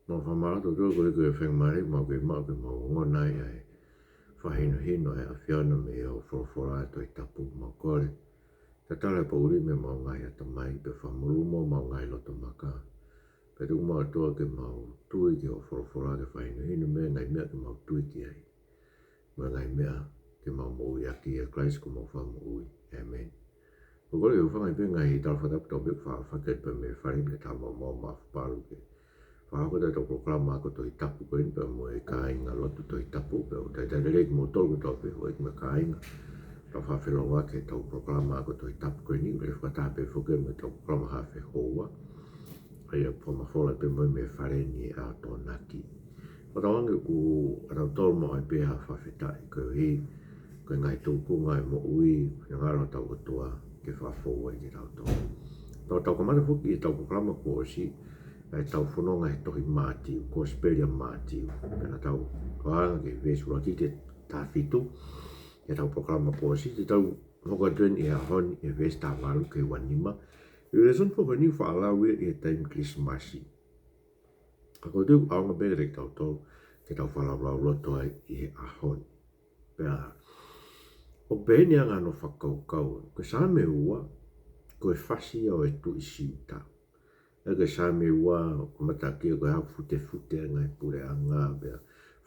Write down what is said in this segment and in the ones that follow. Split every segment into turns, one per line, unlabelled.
Mo whamarato tō koe whengmare mau ke ngonai ai whahino e a whiana me o whorowhora e toi tapu mau kore. Te tala pa uri me mau ngai ata mai pe whamulumo mau ngai loto maka. Pe tuku mau toa ke mau tui ki o whorowhora ke whahino me ngai mea ke mau tui ki ai. Ma ngai mea ke mau mou iaki e Christ ko mau whamu ui. Amen. Ko kore u whangai pe ngai tala whatapu tau pe whaket pe me wharim ke tamo mau mafuparu ke. Whahako te tau proklama ko toi tapu ko inpa mo e kāinga lotu toi tapu pe o tai reki mo tolu ko tau pe o ik me kāinga. Tau whawhelonga ke tau proklama ko toi tapu ko ini me whakatape whuke me tau proklama hawhi hoa. Aia po mawhola pe mo me whareni a tō naki. O tau ange ku atau tolu mo ai pe ha whawhetai ko hi ko ngai tūku ngai mo ui ngaro tau kotoa ke whawhoa i ke tau tō. Tau kamata whuki i tau proklama ko si ai tau whanonga he tohi Matiu, ko speria Matiu. Pena tau kaanga ke vesura ki ke tāwhitu, ke tau proklama pōsi, te tau hokatuen i a honi e ves tā walu ke wanima. I reson po wani whaalau e taim Krismasi. Ako teu aonga bere rek tau tau, ke tau whalaulau loto ai i a honi. Pena, o pēni anga no whakaukau, ko sa me ua, ko e whasi au e tu i siuta. Ega sa me ua ko mataki ko ha fute ngai pure anga be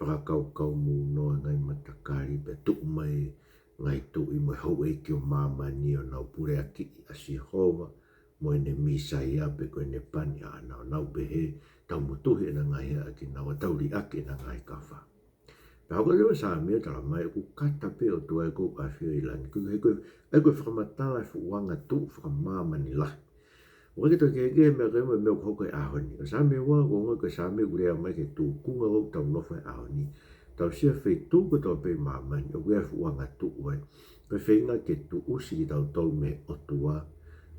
whakakau mu no ngai matakari be tu mai ngai tu i mo ho e ki o mama ni o nau pure aki a si hova mo ne misa ia be ko ne pani ana nau be he tau mutu he na ngai aki nau tau li aki na ngai kafa. Pe ako le sa me tala mai ku kata pe o tu ai ko a fi ilan ku he ko whamatala fu wanga tu whamama ni lah. O ke to ke me me ko ko ahoni. Sa me wa ko ko sa me ure mai ke tu ku ngo tau no fa ahoni. Tau sia fe tu ko to pe mama ni o we fu anga tu we. Pe fe nga ke tu usi tau tau me o tua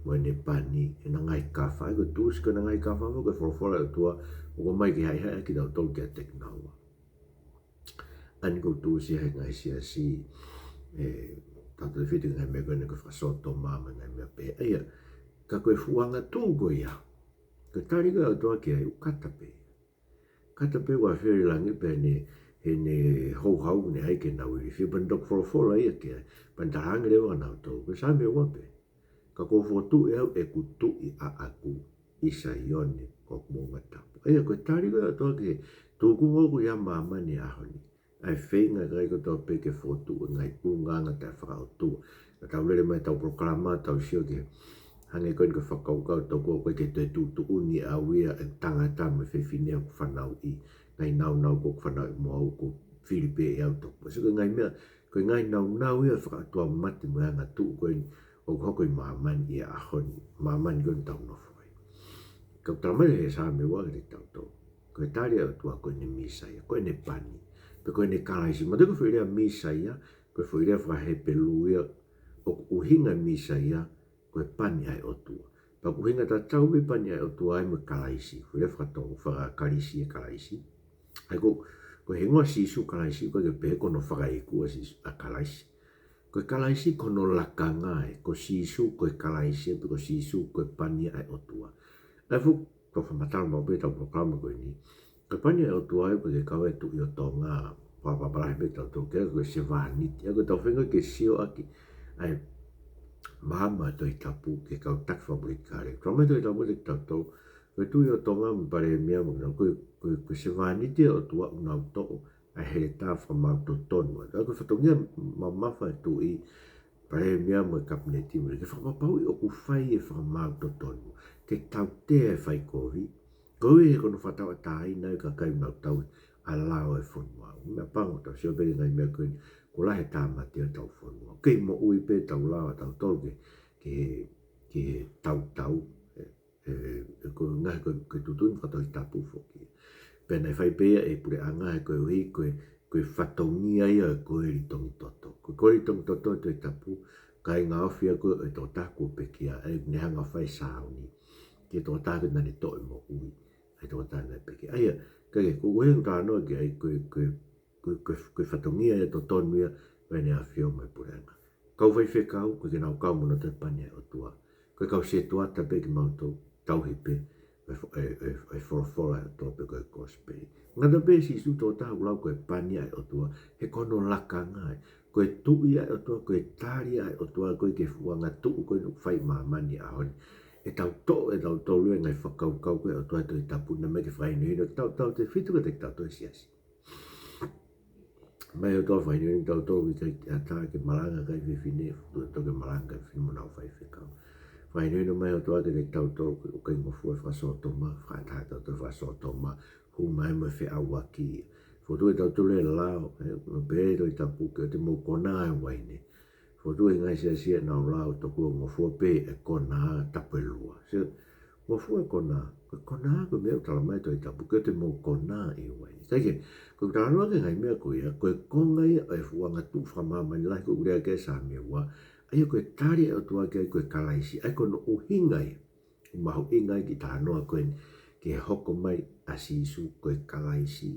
mo ne pani e na ngai ka fa ko tu ska na ngai ka fa ko for tua o mai ke hai ki tau tau ke tek na wa. An ko tu si hai ngai si tau te fitu ngai me ko ne ko fa so to mama ngai me pe ai ka koe fuanga tūgo ia. Ka tarika o toa ki ai u katape. Katape wa whiri langi pe he ne hou hau ne haike nau i whiu bandok wholofola ia ki ai. Pantahangi rewa nau tau. Ka same wape. Ka ko fotu e au e kutu i a aku. Isa ione ko kumonga tapu. Aia koe tarika o toa ki tūku ngoku ia mama ni ahoni. Ai whenga kai ko toa pe ke fotu ngai punganga tai whakautua. Ka tau lere mai tau proklama tau sio ki hange koe ka whakaukau tau koe ke te tūtu uni a wea e tangata me whewhinea ku whanau i ngai naunau ko whanau i moau ko Filipe e au toko. So koe ngai mea, koe ngai naunau ia whakatua mati mo anga tū koe o hoko i maamani i a ahoni. Maamani koe tau nofo ai. Kau tamai he sa me waka te tau tau. Koe tari au tua koe ne misaia, koe ne pani. Pe koe ne kalaisi. Ma te koe whirea misaia, koe whirea whahepe luia o uhinga misaia, koe pani ai o tua. Pa ku hinga ta tau me pani ai o tua ai me kalaisi. While whakatongo whakarisi e kalaisi. Ai ko he ngoa sisu kalaisi, koe ke pehe kono whakaiku a kalaisi. Koe kalaisi kono lakanga e, ko sisu koe kalaisi, ko sisu koe pani ai o tua. Ai fu, ko whamatala mau pe tau proklama koe ni. Koe pani ai o tua ai koe ke kawe tu i o tonga, papaparahe pe tau tau kea koe se vaniti. Ai koe tau whenga ke sio aki. Ai, mama toi tapu ke kau tak fabrikare. Kama toi tapu te tau koe tu yo tonga mi pare mea mo koe se vaniti o tua unau to'o a here tā whamau to tonu. Koe whatongia mamafa e tu i pare mea mo e kapineti mo. Ke whamapau i o ku whai e whamau to tonu. Ke tau te e whai kohi. Koe e kono whatau a tāi nau ka kai unau tau a lao e whanua. Mea pango tau sio pere ngai mea koe ko lahe tāmati a tau whanua. Kei mo ui pe tau lao tau tolu ke tau ko ngahi koe tutun fakatohitapu foki. Pena e whai pea e pure anga e koe ui koe whatongia ia e koe ritongi toto. Koe ritongi toto e toi tapu kai ngā awhia koe e tō tāku pekia e nehanga whai sāuni. Ke tō tāku nani to e mo ui. E tō tāku nani pekia. Aia, kai ko wehu tānoa ki ai koe whatongia ia tō tonu ia wene a whio mai pure anga. Kau whai whekau, koe ke nau kau mono te pani o tua. Koe kau se tuata pe ki mau tau hipe, e forofora e toa pe koe kospe. Ngata pe si su tō tahu lau koe pani ai o tua, he kono laka ngai, koe tui ai o tua, koe tari ai o tua, koe ke fuanga tuu koe nuk whai mamani a honi. E tau tō lue ngai whakau kau koe o tua toi tapu na me ke whai nuhino, tau te whitu ka te tau toi siasi. Mai o tua whai nuhino, tau tō ki kai ke malanga kai whiwhine, tō ke malanga kai whiwhine mona o whai whikau. Whai nuhino mai o tua ke te tau tō o kai ngofua whasotoma, whaitai tau tō whasotoma, hu mai mo fe awa ki. Fotu e tau tule lao, no beto i tapu ke te mo kona e waine. Fotu e ngai sia nau lao toku o ngofua pe e kona tapu e lua. Se ngofua e kona ko mea utala mai to i tapu ke te mo kona e waine. Taike, ko utala noa ke ngai mea koe, koe kongai e fuanga tu whamamani lai ko urea ke sa mea wa. Ai koe tari e o tua ke koe kalaisi, ai koe no uhingai, mahu ingai ki taha noa koe ke hoko mai asisu koe kalaisi.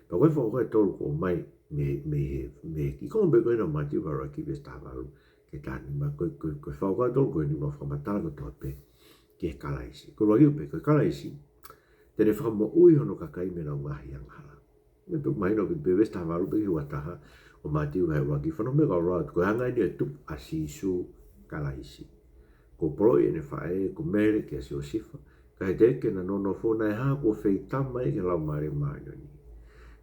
Pa koe whako koe tolu ko mai me ki kongo be koe no Matiu wara ki pes tāwaru ke tāni ma koe whako koe tolu koe ni ma whamatala ko toa pe ke kalaisi. Ko roi upe koe kalaisi, tene whakamo ui hono kakai me nau ngaahi ang hala. Me pe maino ki pe pes tāwaru pe ki wataha o Matiu hai waki whano me kau rao koe hangai ni e tup asisu kalaisi. Ko proi ene whae ko mere ke asi o sifa. Kai teke na nono fona e haa ko whei tama e ke lau maare maano ni.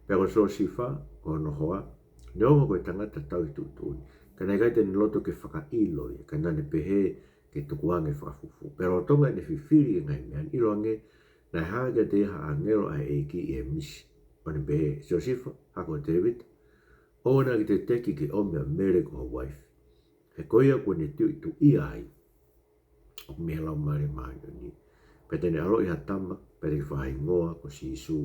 Pero so sifa, ko no hoa, neonga koe tangata tau i tutuni. Kana kai tene loto ke whakailo i, kana ne pehe ke tukuange whakafufu. Pero tonga ne whiwhiri e ngai mean iloange, na haa ke te ha angelo a eiki i e misi. Pane pehe, so sifa, hako te rewita. Ona ki te teki ke omea mere ko hawaifi. He koia ko ne tiu i tu ia ai, o mehe lau maare maano ni. Pe tene alo i hatama, pe te whahai ngoa ko si isu.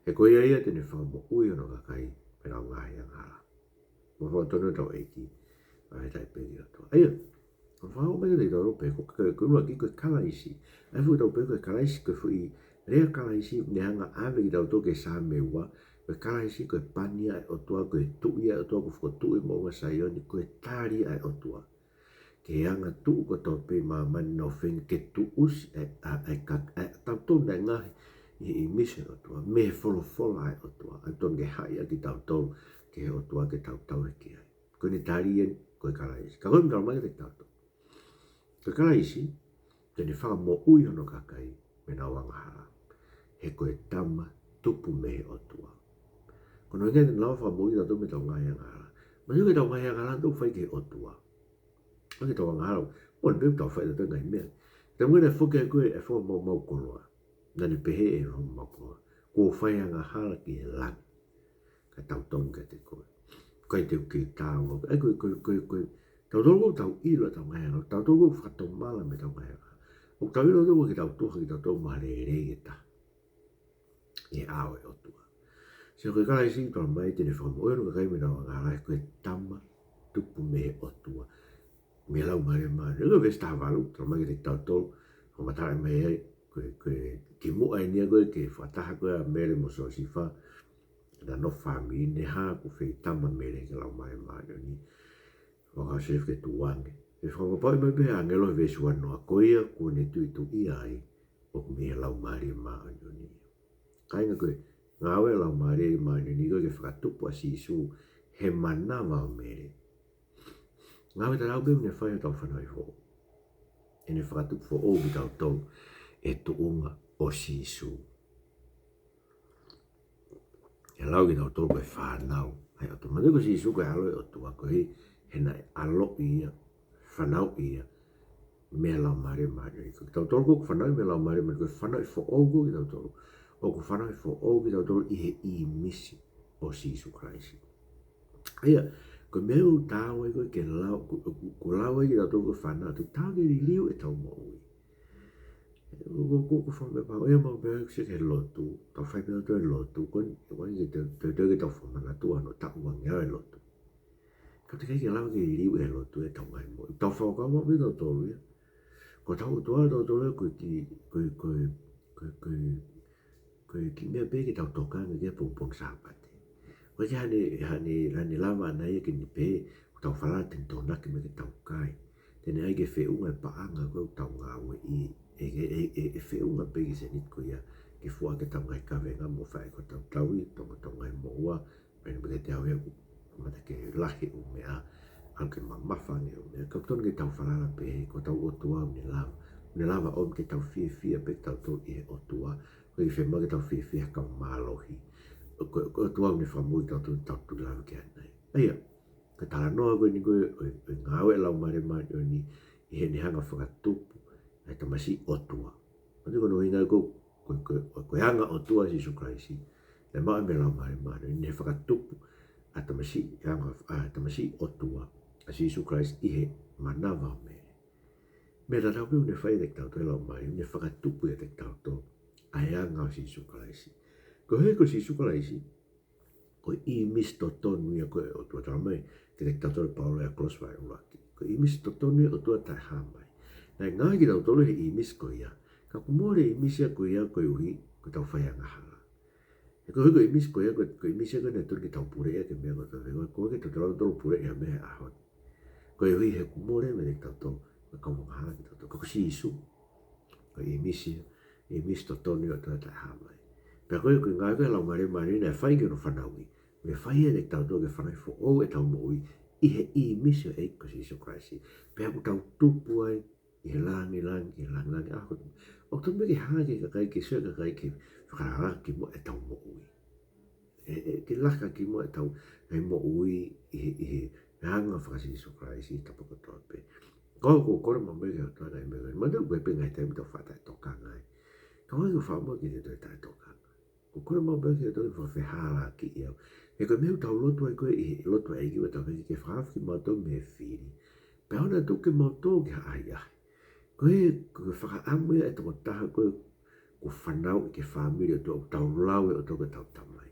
He koe ia tene whamo ui ono kakai, pe rau ngāhi ang hala. Mo roa tono tau eiki, a he tai pegi ato. Aia, ko whao mega te tau rope, ko kurua ki koe kalaisi. Ai fu tau pe koe kalaisi, koe fu i rea kalaisi, ne hanga ave ki tau toke sa mewa, koe kalaisi, koe pania ai o tua, koe tui ai o tua, ko fuko tui mo nga saioni, koe tari ai o tua. Ke anga tu ko tau pe mamani no whenga ke tu usi tau tōna ngahi i mise o tua, me wholo ai o tua, ai tōna ke hai a ki tau tau ke o tua ke tau e ki ai. Koe ne tarien, koe kalaisi. Ka koe mtau mai te tau tau. Koe kalaisi, tene whaka mo ui hono kakai me na wangahara. He koe tama tupu me o tua. Kono inga tene lawa whaka mo ui tau me tau ngai angahara. Ma yu ke tau ngai angahara tau whai ke o tua. Ake tau angahara, o ne pepe tau whai tau ngai mea. Te mwene whuke e koe e whaka mo mau koloa. Nani pehe e ho makoa. Ko whai angahara ki e lang. Ka tau tonga te koe. Koe te uke tāua. Ai koe, tau tōko tau ilo tau ngai angahara. Tau tōko whakatau mala me tau ngai angahara. O tau ilo tōko ki tau tuha ki tau tōko mahare e rei e ta. E awe o tua. Se koe kalaisi tau mai tene whakamoero ka kai me nau angahara. Koe tama tupu me o tua. Me lau mare mare. Ego vesi taha walu. Tau mai ki te tau tō. Ko matara mai ai. Koe ki mua ai nia koe ke whataha koe a mere mo so sifa. Na no whami ne haa ko whei tama mere ke lau mare mare ni. Waka sef ke tuange. E whakapai mai pe angelo e vesu anoa koea ko ne tui tu ia ai. O me lau mare mare ni. Kainga koe ngawe lau mare mare ni koe ke whakatupu a sisu. He manawa o mere. Ngawe ta rau pe mne whai tau whanai fo. E ne whakatupu fo o ki tau tau. E tuunga o sisu. E lau ki tau tau koe whanau. Ai o tu mani ko sisu koe alo e o tua koe he na alo ia, whanau ia, mea lau mare mare. Ki tau tau koe whanau mea lau mare mare koe whanau i fo ogo ki tau tau. O ko whanau i fo ogo ki tau tau i he i misi o sisu Kalaisi. Aia, koe mea u tāua i koe ke lau, ko lau i ki tau tau koe whanau, tu tāu ke li liu e tau mo ui. Ko whame pao, ea mau pēr se ke lotu, tau whai pēr tau e lotu, kon ke te ke tau whamana tua no tau wangi au e lotu. Ka te kei ke lau ke liu e lotu e tau ngai mo. Tau whakau mo me tau tolu ia. Ko tau tua tau tolu ia koe ki mea pē ke tau tokanga ke pōpong sāpate. Koe ke hane lava anai ke ni pē, ko tau whalate tōnake me ke tau kai. Tene ai ke wheunga e paanga koe tau ngāwe i e whiunga pegi se nit ko ia ke fua ke tau ngai kawenga mo whae ko tau taui tonga ngai mo ua pene me te au egu mata ke lahi o mea au ke mamafange o mea kapton ke tau whalala pe ko tau otua ne lava om ke tau fia pe tau tau i he otua ko i whema ke tau fia ka malohi ko tua ne whamui tau tu lau ke anai aia ka tala noa koe ni koe o ngāwe lau mare mare o ni i he ni hanga whakatupu ai tamasi otua. Ane kono inga koe hanga otua si sukraisi. Le maa me lau mare ni he whakatupu a tamasi otua a si sukraisi i he manawa me. Me la rau ne whai dek tau te lau mare, ne whakatupu e dek tau to a he hanga o si sukraisi. Ko he ko si sukraisi, ko i misto tonu ia koe otua tau mai, ke dek tau tole paolo ya kloswai ulaki. Ko i misto tonu ia otua tai hamai. Nai ngāhi ki tau tolu he i mis ko ia. Ka kumore i mis ia ko ia ko uhi ko tau whai anga hala. E ko hui ko i mis ko ia ko i mis ia ko ne turu ki tau pure ia ke mea ko tau whenga. Ko ke tau tolu pure ia mea ahon. Ko uhi he kumore me nek tau tolu. Ko kaunga hala ki tau tolu. Ko si isu. Ko i mis ia. I mis to tonu ia tua tai hamai. Pea ko i ngāhi ko lau mare nai whai ke no whanaui. Me whai ia nek tau tolu ke whanai fo o e tau moui. I he i mis ia eiko si isu kraisi. Pea ko tau tupu ai. I langi, ako. O tu me ke hāke ka kai ke sua ka kai ke whakarara ki mo e tau mo ui. Ke laka ki mo e tau e mo ui i he hanga whakasini sukraisi i tapu katoa pe. Ko kore mo me ke hatoa nai me gani. Manda ue pe ngai tau tau whatai toka ngai. Ka wai ko whaamo ki te toi tai toka. Ko kore mo me ke toi whawhihala ki iau. E koe meu tau lotu ai koe i lotu ai ki wa tau ke whawhi mo tau me whiri. Pe hona tuke mo tau ki ai ai. Koe whakaamu ia e toko taha koe ko whanau i ke whamiri o tau lau e o toko tau tamai.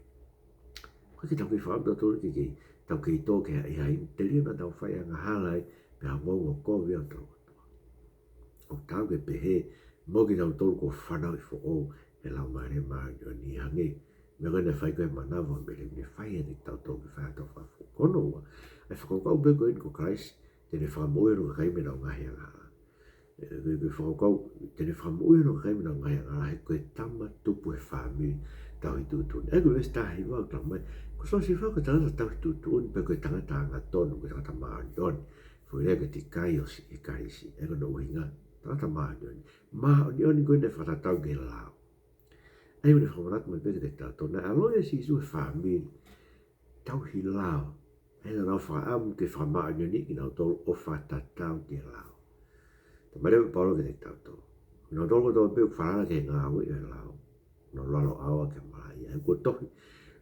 Koe ki tau ki whamau tau ki tau ki tō ke ai hai te lia na tau whai anga halai pe ha ngongo koe au tau atua. O tau ke pehe mo ki tau tolu ko whanau i fo o e lau maare maare o ni hange. Me koe ne whai koe manawa me le me whai e tau tau ki whai atau whafo. Kono ua, e whakokau be koe ni ko Kalaisi tene whakamoe no ka kaime nau ngahi anga hala. Koe whakokau, tene whamui no kai mina ngai ngā he koe tama tupu e whāmi tau hi tūtun. E koe westa hei wau tau mai, ko so si whaka tangata tau hi tūtun, pe koe tangata anga tonu, koe tangata maani on. Fui rega ti kai o si e kaisi, e koe no uhinga, tangata maani on. Maani on koe ne whakatau ke lao. Ei mene whakamaratu mai peke te tau tona, aloia si isu e whāmi tau hi lao. E na nau whakaamu te whamaani on iki nau tolu o whatatau ke lao. Ta mare paulo ke te tauto. No tolo to pe wharana ke ngā ui e lao. No lalo awa ke malai. E kua tohi.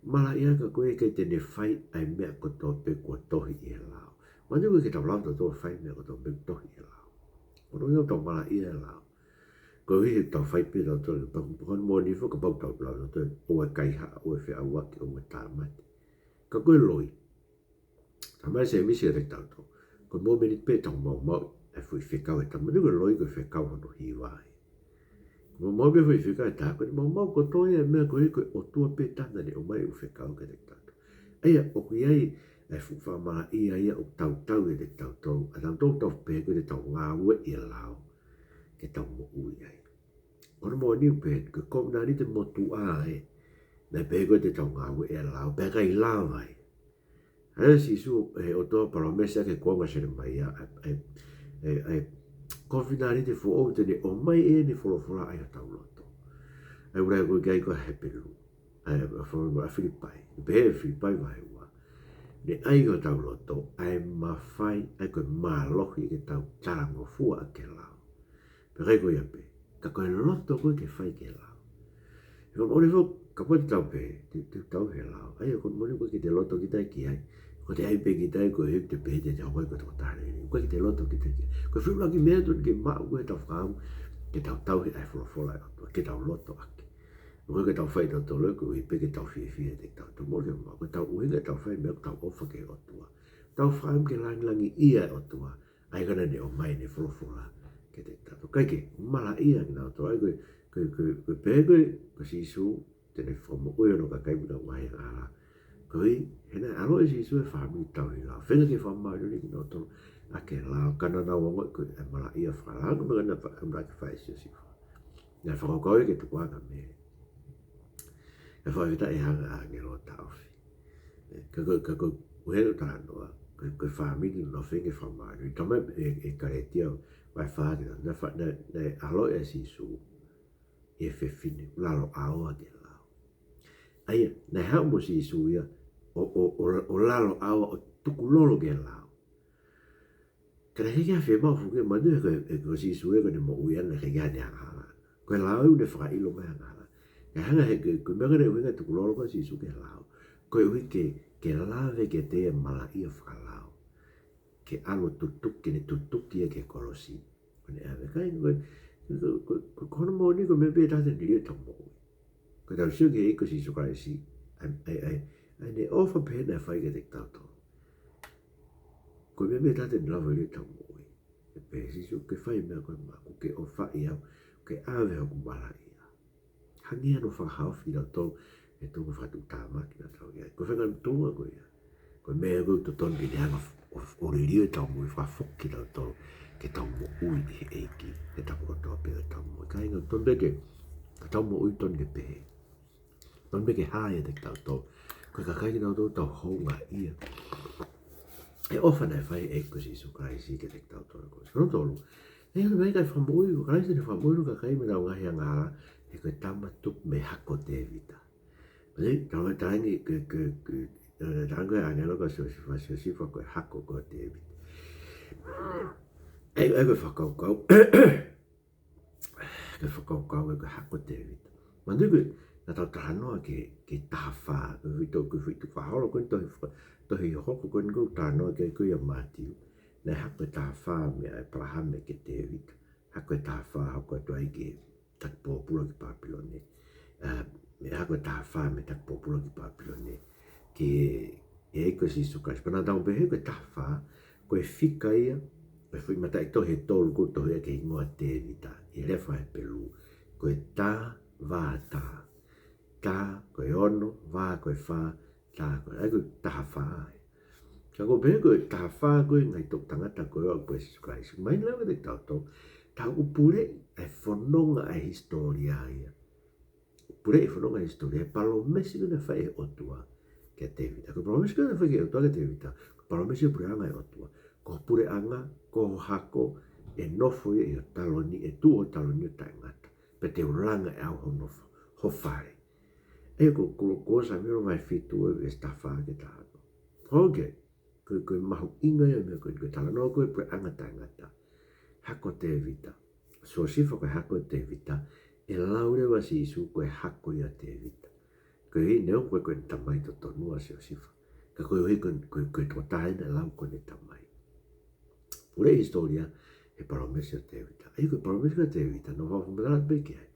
Malai ka koe ke te ne whai ai mea ko to pe kua tohi e lao. Mani koe ke tau lau to whai mea ko to pe tohi e lao. Kono iau tau malai e lao. Koe hui tau whai pe tau tolu. Pakon mo ni fuka pau tau lau to o e kaiha o e whea waki o e tāmati. Ka koe loi. Ta mai se misi e te tauto. Koe mo meni pe tau mau. E fui whikau e tamanu ka loi koe whikau hono hiwai. Mo mau pe fui whikau e tāko ni mau ko toi e mea koe koe o tua pe tana ni o mai u whikau ke te tātou. Eia, o kui ai e fuwha maa ia ia o tau e te tau. A tau pe koe te tau ngā ue i lao ke tau mo ui ai. Ono mo niu pe, koe komna ni te motu a e. Nei pe koe te tau ngā ue i lao, pe kai lao ai. Hea si su e o toa paramesa ke kuanga sere mai ia konfinari te fo o tene o mai e ni folofola ai tau loto. Ai ura koe gai koe hepelu. Ai a Filipai. Pe Filipai vai ua. Ne ai koe tau loto ai mawhai ai koe malohi ke tau tarango fua a ke lao. Pe kai koe ape. Ka koe loto koe ke whai ke lao. E koe mone fo ka poe te tau pe. Te tau he lao. Ai koe mone koe ke te loto ki tai ki ai. Ko te aipe ki tai koe hip te pe te hoi koe toko tāre. Koe ki te loto ki tai ki ai. Koe whiula ki mea tonu ke maa koe tau whaamu. Ke tau he ai wholofola e atua. Ke tau loto ake. Koe ke tau whai tau tolo koe hipe ke tau whie te tau. Tau mō ke maa. Koe tau uhinga tau whai mea tau ofa ke atua. Tau whaamu ke langi ia e atua. Ai kana ne o mai ne wholofola ke te tau. Kai ke mala ia ki nao toa. Koe pe koe si isu tene whomo ui ono ka kaimuna wahi ngāra. Koe, hena alo e si isu e whaami tau i lao. Whenga ke whaama i riki no tolo. A ke lao kana na wango koe e mala ia whaala. Hanga mga na whaamra ke whae si o si wha. Nga whakakoi ke tukuanga me. Ka whawita e hanga a nge lo tauwhi. Ka ko uhelu tānoa, ka whamini no whinge whamari. Tome e karetia vai whātira, na alo e si su e whewhine, lalo aoa ke lao. Aia, na hao mo si su ia, o lalo aoa o tukulolo ke lao. Kena heke a whemau fuke, manu e ko si su e ko ne mo uiana ke gani hangala. Koe lao ne whakailo mai hangala. Ka hanga he ko mega ne uinga tukulolo ko si su ke lao. Koe ui ke lave ke te mala ia whakalao. Ke alo tutuki ne tutuki e ke korosi. Kone ave kai ko kono mo ni ko me be tate ni e tomo. Ko tau siu ke iko si su Kalaisi. Ai ne ofa pena whai ke te tauto. Ko me be tate ni lava ni e tomo. E pe si su ke whai mea koe maku ke o whai au. Ke ave au kumala ia. Hangi anu whakahawhi lau tau. E tunga whatu tāmaki na tau ia. Ko whengan tunga ko ia. Ko mea koe to ton ki hanga o ririo tau mui whafoki lau tau. Ke tau mo ui ni he eiki. Ke tau mo toa pēra tau mo. Ka inga ton beke. Ka tau mo ui ton ke pehe. Ton beke hae te tau tau. Ko ka kai ki tau tau honga ia. E ofa nei whai eiko si su Kalaisi ke te tau tau ko. Kono tolu. E anu mei kai whamui. Kalaisi ne whamui ka kai me nau ngahi a ngāra. E koe tamatup me hako te vita. Nei, tau me taingi tango e angelo ka sifa koe hako ko te vita. E koe whakaukau. Koe whakaukau e koe hako te vita. Mandu koe, na tau tānoa ke tāwha. Koe whitu whaholo koe tohi hoko koe ngau tānoa ke koe a Matiu. Nei hako e tāwha mea e parahame ke te vita. Hako e tāwha hako e tuai ke takpōpura ki Papilone. Me hako e tāwha me takpōpura ki Papilone. Ke e eko si su Kalaisi. Pana tau pehe koe tāwha. Koe whika ia. Koe whi mata i tohe tolu ko tohe ke ingoa te vita. I refa e pelu. Koe tā, vā tā. Tā, koe ono, vā koe whā. Tā, koe eko tāwha ai. Ka ko pehe koe tāwha koe ngai tok tangata koe o koe si su Kalaisi. Mai lau te tautou. Tau upure e whanonga e historia ia. Pure e whanonga e historia. Palo mesi kuna whae e otua ke te vita. Ko palo mesi kuna whae e otua ke te vita. Ko palo mesi pure anga e otua. Ko pure anga, ko hako, e nofo ia i o taloni, e tu o taloni o taingata. Pe te uranga e au honofo. Ho whare. E ko sa miro vai fitu e stafa ke tāno. Hoge, koe mahu inga ia mea koe talanoa koe pure anga taingata. Hako te vita. So sifa koe hako te vita. E laure wa si isu koe hako ia te vita. Koe hei neo koe koe tamai to tonua si o sifa. Ka koe hei koe to taina lau koe ne tamai. Pure historia e paromesi o te vita. Ai koe paromesi o te vita no wafumbala peke ai.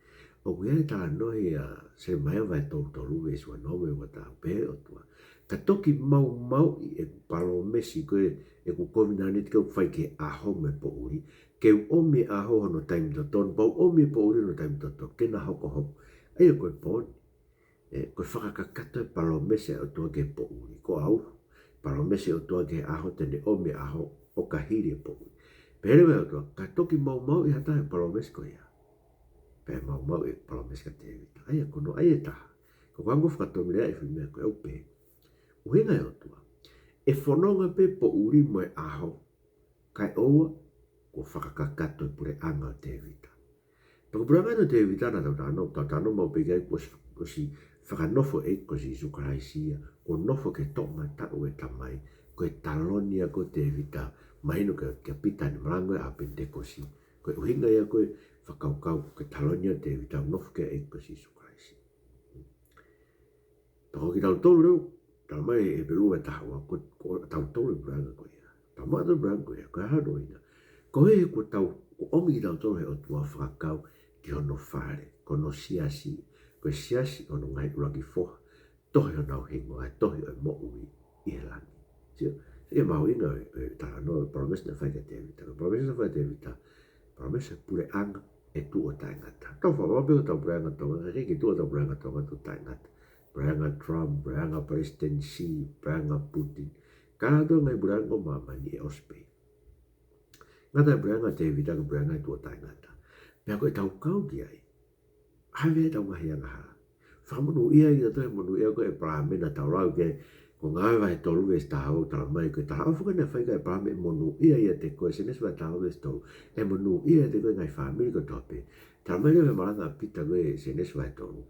O koe ai tala noi a se mai vai tau tolu e sua nome wa ta pe o tua. Ka toki mau i e paromesi koe e ku kominani te kau whai ke aho me po uri. Ke omi aho hono taimi to ton, pau omi po uri no taimi to ton, ke na hoko hoko. Ai koe poni. Koe whakakakato e paromesi o tua ke po uri. Ko au, paromesi o tua ke aho tene omi aho o ka hiri e po uri. Pere me o tua, ka toki mau i hata e paromesi ko ia. Pere mau i paromesi ka te vita. Ai kono, ai e taha. Ko kwango whakatomilea e whimea koe au pe. Uhinga e o tua. E whanonga pe po uri mo e aho. Kai oua, ko whakakakato e pure anga o te vita. Pako pure anga o te vita na tau tano mau pegai ko si whakanofo e ko si su Kalaisi ia. Ko nofo ke toma tau e tamai. Ko e talonia ko te vita. Mahino ke pita ni marango e apente ko si. Ko e uhinga ia ko e whakaukau ke talonia te vita. Nofo ke e ko si su Kalaisi. Pako ki tau tolu reu. Tau mai e pelu e tahawa. Ko tau tolu e pure anga ko ia. Tau maa tau pure anga ko ia. Ko e hano ina. Ko he ko tau, ko omi ki tau tolu he o tua whakakau ki hono whare, ko no siasi, ko siasi hono ngai uraki foha, tohi o nau hingo, ai tohi o mo ui i he langi. Sio, e mahu inga e tala no, paromesi na whai ka te vita, paromesi na whai te vita, paromesi pure anga e tu o taingata. Tau whawapeo tau pure anga tonga, ki tu o tau pure anga tonga tu taingata. Pure anga Trump, pure anga President Xi, pure anga Putin, kāto ngai pure anga mamani e ospe. Ngata e pure anga te vita ka pure anga e tu o taingata. Pea koe tau kau ki ai. Hawe tau ngahi anga hala. Whamunu ia i ato e munu ia ko e pramena tau rau ke ko ngai vai tolu e sta hau tala mai ko tala afu kana whai kai prame monu ia i te koe senes vai tau e stolu e monu ia te koe ngai whamiri ko tope tala mai me maranga pita koe senes vai tolu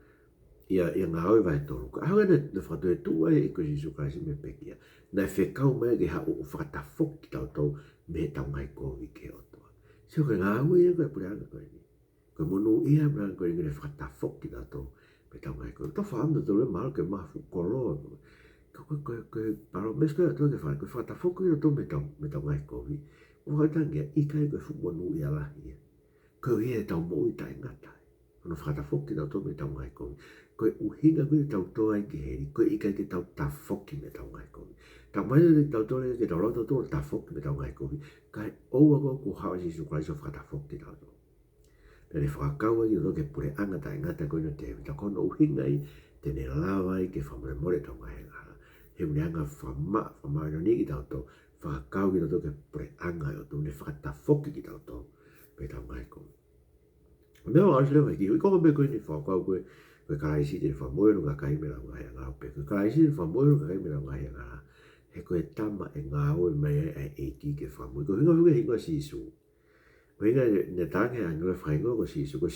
ia ngau vai tolu ko hau ene ne whatu e tu ai ko Jesu Christ me pekia na whekau mai ke hau whakatafok ki tau tau me tau ngai kovi ke otoa sio koe ngau ia koe puranga koe ni ko monu ia mranga koe ngire whakatafok ki tau tau me tau ngai koe to whaamda tolu e mahal ke mafu koloa ko paro meska to ke fa ko fa ta foku yo to me tau ngai ko vi o ha tanga I kai ko fu bonu ia la ia ko ia tau mo I tai ngata no fa ta foku to me tau ngai ko ko u hinga ko tau to ai ke heri ko I kai ke tau ta foku me tau ngai ko ta mai de tau to ke tau to ta foku me tau ngai ko kai o wa ko ha ji su kai so fa ta foku tau to le fa ka wa yo ke pure anga tai ngata ko no te ta ko no hinga I te ne lava I ke fa mo le tau ngai he uneanga whama no ni ki tau tau whakakau ki tau tau ke pre anga o tau ne whakatafoki ki tau tau pe tau ngai ko mea o lewa ki koma me koe ni whakakau koe kalaisi te whamoero ngā kai mera ngai ngā pe koe kalaisi te whamoero ngā kai mera ngai ngā he koe tama e ngā oe mai e ki ke whamoe ko hinga hinga sisu ko hinga ne tange a ngā whaingo ko sisu ko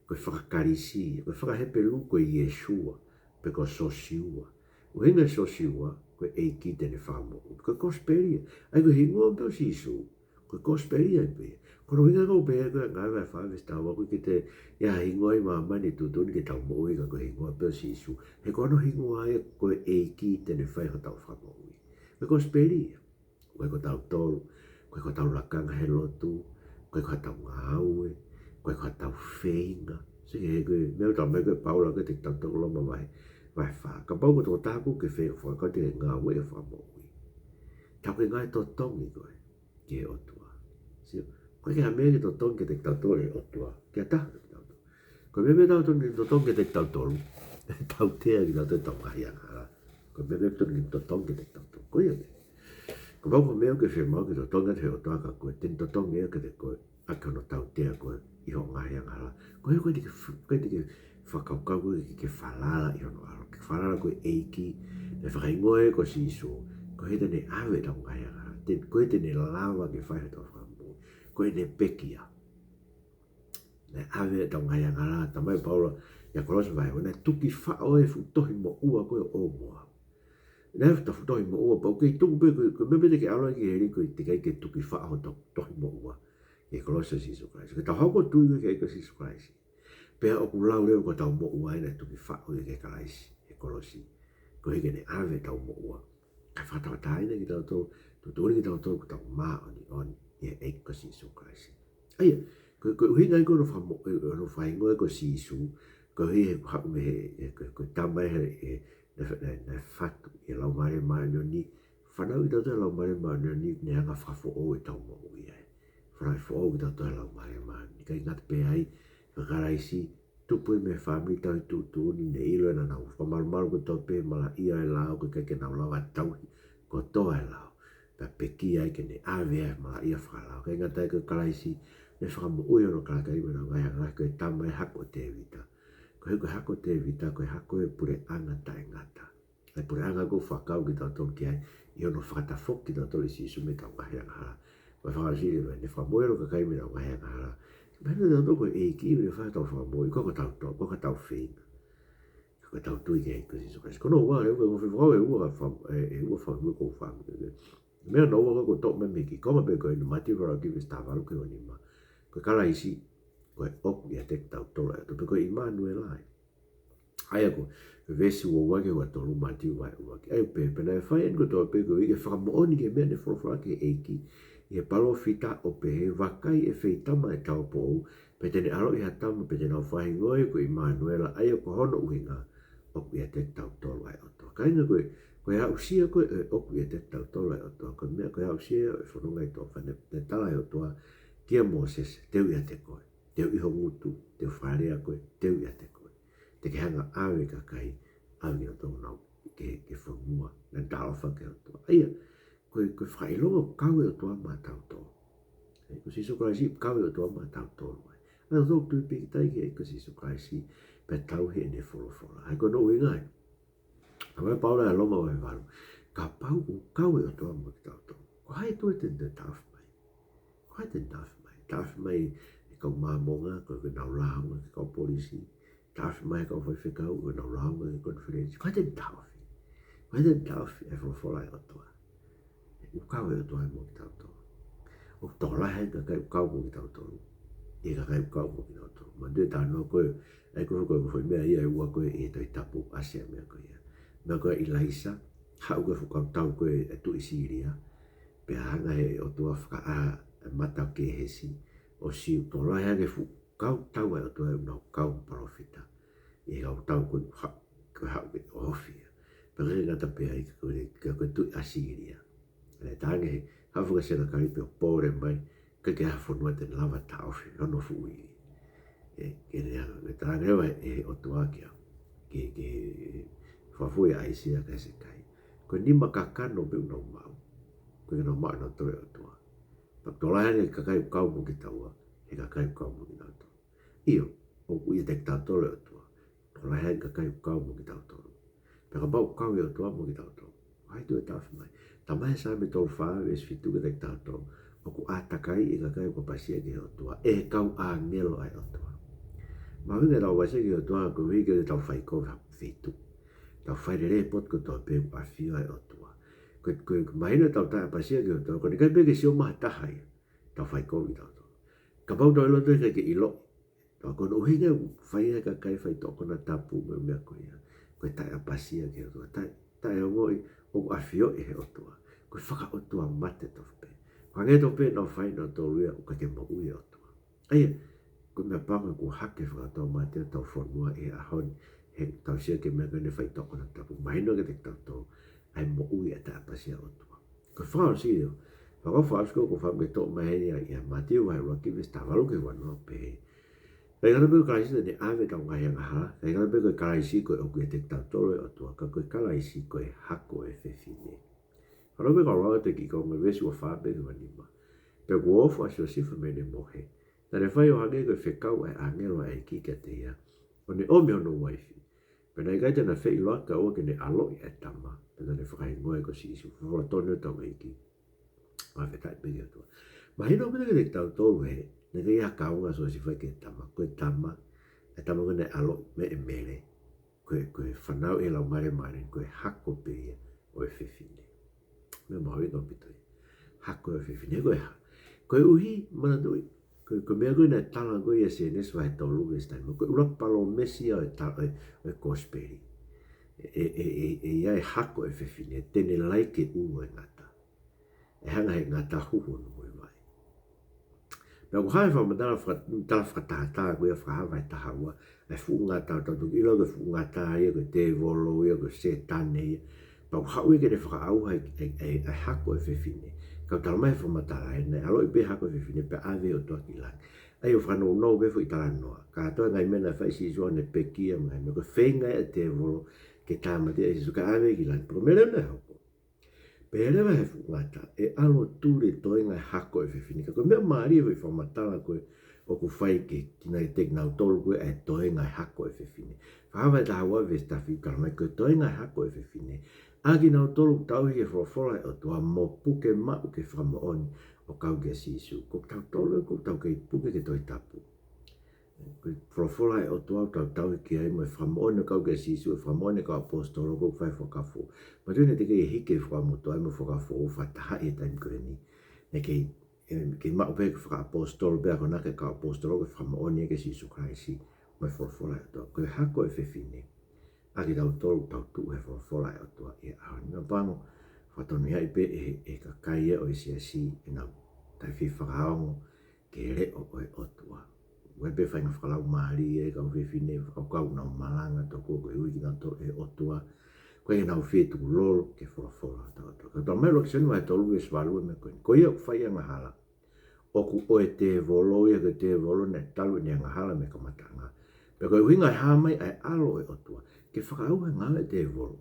whakakarisi ko whakahepe lu ko Yeshua pe ko sosiua o hinga sosiua ko e ki tene whamo ko kosperia ai ko hingo pe sisu ko kosperia pe ko hinga ko pe ko ngai vai whawe stawa ko ki te ia hingo I mamani tutuni ke tau mo I ko hingo pe sisu he ko no hingo ai ko e ki tene whai ho tau whamo ko kosperia ko tau tolu ko tau lakanga he lotu ko tau ngāue ko tau whenga se he ko meo tau me ko paula ko te tau tau loma mai vai fa ka pau ko taku ke fe fo ka te nga we fa mo ta ke ngai to tongi ko ke o tua si ko ke ame ke to tongi te tau tole o tua ke ta ko me tau tongi to tongi te tau tolu tau te ki tau te tau ngai ana ko me to tongi te tau tolu ko ia ko pau ko me ke fe mo ke to tongi te o tua ka ko te to tongi ke te ko aka no tau te ko I ho ngai ana ko te whakaukau ko ke whalala I hono aro. Ke whalala ko eiki, ne whakaingoe ko sisu, ko he tene awe tau ngai anga, ko he tene lawa ke whaihe tau whakambu, ko he ne pekia. Ne awe tau ngai anga la, tamai paula, ya kolosa vai, wana tuki whao e futohi mo ua ko e o mua. Ne futa futohi mo ua, pau kei tuku pe, ko mebete ke aloa ki heri, ko te kai ke tuki whao tohi mo ua, ke kolosa sisu Christ. Ke tau hoko tui ke eka sisu Christ. Pea o kulau leo ko tau mo ua ina tuki whao I ke kalaisi, e kolosi. Ko heke ne awe tau mo ua. Ka whatau taina ki tau tau, tuturi ki tau tau ko tau maa on, e eka sisu Christ. Aia, ko hinga I ko no whaingoe ko sisu, ko he hau me he, ko tamai he, ne whatu, e lau mare maa ni, whanau I tau tau lau mare maa ni, ne hanga whafo o e tau mo ua ai. Whanau I whao ki tau tau lau mare maa ni, kai ngata pe ai, Kalaisi tupu me family tau tutu ni ne ilo na nau whamarumaru ko tau pe mala ia e lao ko ke nau lawa tauhi ko toa e lao ta peki ai ke ne ave mala ia whakalao ke ngata ko kalaisi me whakamu ui ono kalakai me nau ngai hanga ko e tamai hako te vita ko he ko hako te vita ko he hako e pure anga ta e ngata e pure anga ko whakau ki tau tau ki ai I ono whakatafok ki tau tau isi isu me tau ngai hanga hala ko whakalasi ne whakamu ui ono kakai me nau ngai hanga hala Pena tau toko e ki iwi whai tau whamoi, koko tau tau, koko tau whenga. Koko tau tui ke eko siso kasi. Kono ua, leo ke ngofi whau e ua whamoi ko whamoi. Mea no ua koko tok me miki, koma pe koe ni Matiu whara kiwi stavalu ke wani ma. Koe kalaisi, koe oku ia tek tau tola e tope koe Immanuel ai. Ai ako, vesi ua wake ua tolu Matiu vai ua ki. Ai pe, pena e whai en ko toa pe koe ike whakamooni ke mea ne whorofora ke eiki. Ia palo fita o pe he wakai e feitama e tau pou, pe tene aro I hatama pe tene au whahingoe ko Immanuela ai o ko hono uhinga oku ia te tau tolu ai otoa. Kainga koe hau sia koe e oku ia te tau tolu ai otoa, koe mea koe hau sia e whanunga I toa whane ne tala ai otoa, kia Moses, teu ia te koe, teu iho ngutu, teu wharea koe, teu ia te koe. Te ke hanga awe kakai, awe ki otoa nau ke whamua, na talofa ke otoa. Aia, koe whailonga kau e o tua ma tau tō. Ko siso kora si kau e o tua ma tau tō. Nā tō tui piki taiki e kasi Jesu Christ pe tau he ne wholofola. Hai kono ui ngai. Hawai paula e loma o he waru. Ka pau o kau e o toa mo ki tau tō. Ko hai tō e te tawh mai. Ko hai te tawh mai. Tawh mai e kau māmonga, ko e nau raunga ki kau polisi. Tawh mai e kau whai whekau, ko e nau raunga ki konferensi. Ko hai te tawh. Ko hai te tawh e wholofola e o toa. O kau e o toa mo ki tau tō. O tō lahe ka kai o kau mo ki tau tō. E ka kai o kau mo ki tau tō. Ma tue tānoa koe, ai koe koe mwhoi mea ia e ua koe e toi tapu asia mea koe ia. Mea koe i laisa, hau koe whukau tau koe e tu isi iria. Pea hanga he o tua whaka a matau ke hesi. O siu tō lahe ane whukau tau ai o tua e unau kau parofita. I hau tau koe hau ke ofia. Pea kei ngata pea i koe tu asi iria. E tānge he hau whuka sena karipe o pōre mai. Kake hawhanua te lava ta ofi, hono fuui. E tānge rewa e o tua kia. Ke whawhui a isi a kai se kai. Koe nima kakano pe unau mau. Koe unau mau na tore o tua. Pak tolai ane kakai u kau mo ki taua. He kakai u kau mo ki tau tua. Iyo, o kui e te tau tore o tua. Tolai ane kakai u kau mo ki tau tua. Peka bau kau e o tua mo ki tau tua. Hai tu e tawhi mai. Tamai sa me tolu whaa e sfitu ke te tau tua. O ku atakai e kakai u kapasia ki o tua. E kau a ngelo ai o tua. Ma winga tau wasia ki o tua ko wiki e tau whaikou fitu. Tau whairere pot ko tau pe a whio ai o tua. Koe mahina tau tae pasia ki o tua. Ko ni kai peke sio maha tahai. Tau whaikou ki tau tua. Ka pau tau ilo tue kai ke ilo. Tau kono uhinga whaia ka kai whai toko na tapu me mea koe ia. Koe tae a pasia ki o tua. Tae o ngoi o a whio e he o tua. Koe whaka o tua mate tau pe. Kwa ngai tau pe nau whai nau tau luia o ka ke mo ui o tua. Aia, koe mea panga ku hake whakatau Matiu tau whanua e a honi. He tau sia ke mea kone whai toko na tapu. Mahino ke te tau tau. Ai mo ui e tae pasia o tua. Koe whao si eo. Whakau whaasko ko wham ke tō maheni a ia Matiu vai roki ves ta walu ke wanua pe. Kai kata pe kalaisi ne ave tau ngahi anga hala. Kai kata pe koe kalaisi koe o kuia te tau toro e o tua. Ka koe kalaisi koe hako e whewhine. Karo pe kau rau te ki kau me wesu o whape ke wanima. Pe kua ofu asio sifu me ne mohe. Na ne whai o hange koe whekau ai angelo ai ki ka te ia. O ne ome ono waifi. Pena i kaita na whei loaka o ke ne aloi e tama. Pena ne whakai ngoe ko si isu. Whora tonu tau eiki. Ma whetai pegi o tua. Ma hino pena ke te tau tolu he. Ne ke ia kaunga so si whai ke tama. Koe tama. E tama kone aloi me e mere. Koe whanau e lau mare mare. Koe hako pe ia o e whewhine. Me maui no pitoi. Hako e whewhine. Koe ha. Koe uhi mana tui. Koe mea koe na tala koe ia se nesu hai tau lume stai. Koe urapalo mesi au e kosperi. E ia e hako e whewhine. Tene laike ua e ngata. E hanga he ngata huhu no moe mai. Pea ko hae wha matala whakatahataa koe a whahawa e tahaua. E fu ngata o tatu ilo koe fu ngata ia koe te volo ia koe se tane ia. Pea ko hau ike ne whakaauha e hako e whewhine. Kau tala mai whamatala e nei. Alo i pe hako e whewhine pe ave o toa ki lang. Ai o whanau nou befo i tala noa. Ka atoa ngai mena whaisi isoa ne pekia mga. Me koe whengai e te volo ke tāmati e sisu ka ave ki lang. Pero mele nei hoko. Pe rewa he whungata e alo tūre toi ngai hako e whewhine. Ka koe mea maari e whamatala koe o ku whai ke tina i tek nau tolu koe e toi ngai hako e whewhine. Whahawa e tahawa vestafi karamai koe toi ngai hako e whewhine. Aki nau tolu tau hi e whawhora e o tua mo puke mau ke whamaoni o kau ke sisu. Ko tau tolu ko tau ke puke ke toi tapu. Koe whawhora e o tua tau ki ai mo e whamaoni o kau ke sisu e whamaoni kau apostolo ko whai whakafu. Ma tūne te kei hike whakamoto ai mo whakafu o whataha e taim koe ni. Ne kei mau pe whaka apostolo pe ako nake kau apostolo ko whamaoni e ke sisu Christ mo e whawhora e o tua. Koe hako e whewhine. Aki tau tolu tau tu he whawhora e o tua e ahoni. Nga pango, whatonu ia i pe e kakai e o isi asi e nau tai whi whakaongo ke re o tua. Ue pe whainga whakalau mahari e kau whewhine whakau nau malanga to kua koe ui ki nau to e o tua. Koe e nau whetu lolo ke whawhora tau tua. Ka tau mai roki senu mai tolu e swalu e me koe. Koe ia whai anga hala. Oku oe te volo ia ke te volo ne talu ni anga hala me kamatanga. Pe koe uhinga e hamai ai alo e o tua. Ke whakau he ngā e te volo.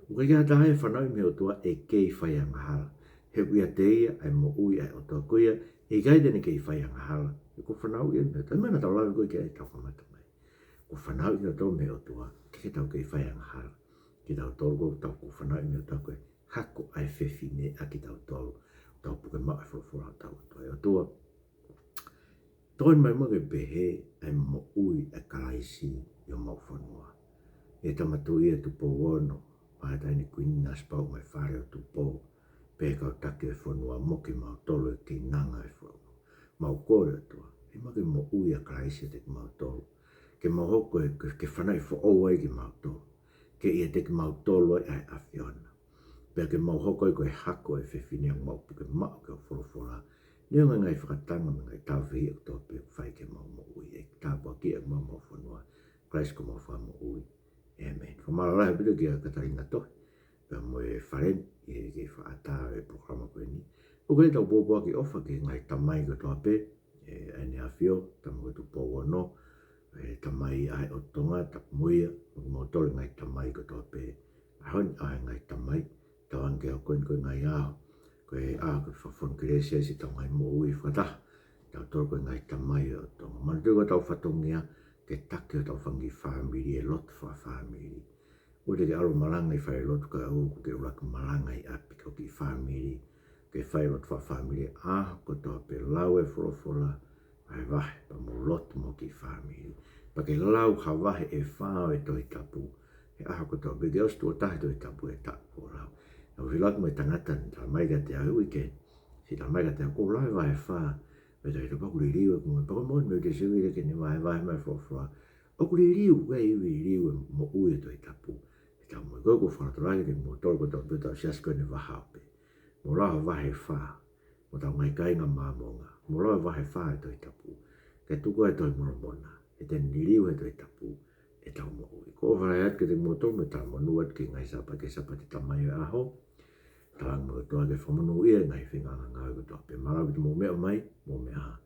Uka kia tahe whanau me o tua e kei whai anga hala. He kuia te ia ai mo ui ai o tua kuia e kai tene kei whai anga hala. ko whanau ia me, tai mana tau lawe koe kia e tau whamata mai. Ko whanau ia tau me o tua, ke tau kei whai ang hara. Ki tau tolu ko tau ko whanau ia tau koe, hako ai whewhi ne a ki tau tolu, tau puke maa whorofora tau tua. O tua, toi mai mo ke pehe ai mo ui e kalaisi i o mau whanua. E tamatu ia tu po wono, pae taini kuinina spau mai whare o tu po, pe kau take e whanua moki mau tolu e ki nanga e whanua. Mau kore atua, e maki mo ui a kalaisi te ki mau tolu. Ke mau hoko e ke whanai fo oa ki mau tolu. Ke ia te ki mau tolu ai awhiona. Pea ke mau hoko e koe hako e whewhine ang mau puke mao ke o whorofora. Nio ngai whakatanga me ngai tau whii o tō pe whai ke mau mo ui. E tāpua ki e mau mau whanua. Krais ko mau wha mo ui. Amen. Whamara lahe bido ki a Katarina tohi. Pea mo e wharen i e ke whaata e programa koe ni. O koe tau pōpua ki ofa ki ngai tamai ko tō pe. E ane a whio, tamu ko tu pōua no. E tamai ai o tonga, tapu muia. Mo tole ngai tamai ko tō pe. Ahoni ai ngai tamai. Tau anke o koe ngai aho. Koe aho koe whawhon kiresia si tau ngai mo ui whataha. Tau tolo koe ngai tamai o tonga. Manu tui ko tau whatongia. Ke take o tau whangi whamiri e lotu wha whamiri. O te ke alo malangai whai lotu ka au ko ke uraku malangai api ko ki whamiri. Ke whai lotu wha whamiri aho ko tau pe lau e whorofora. Ai wahe pa mo lotu mo ki whamiri. Pa ke lau ha wahe e whao e toi tapu. E aho ko tau pe ke ostu o tahi toi tapu e tapu o lau. Au hilaku mai tangata ni tā mai ka te au weekend. Si tā mai ka te au ko lai wahe wha. Mai tai te pakuri riu e kunga. Paka moi me te siwi reke ni wahe wahe mai whorofora. Okuri riu, wei iwi riu e mo ue toi tapu. E tau moi koko whanatorai ke mo tolu ko tau pe tau siasko ne wahaupe. Mo laha wahe wha. Mo tau ngai kainga māmonga. Mo laha wahe wha e toi tapu. Ke tuko e toi moromona. E teni riu e toi tapu. E tau mo ue. Ko wharai atke te mo tolu me tau mo nuat ki ngai sapa ke sapa te tamai o aho. Talang mo toa ke whamunu ia ngai whinga ngā ko tau pe. Marawi te mo mea mai, mo mea ha.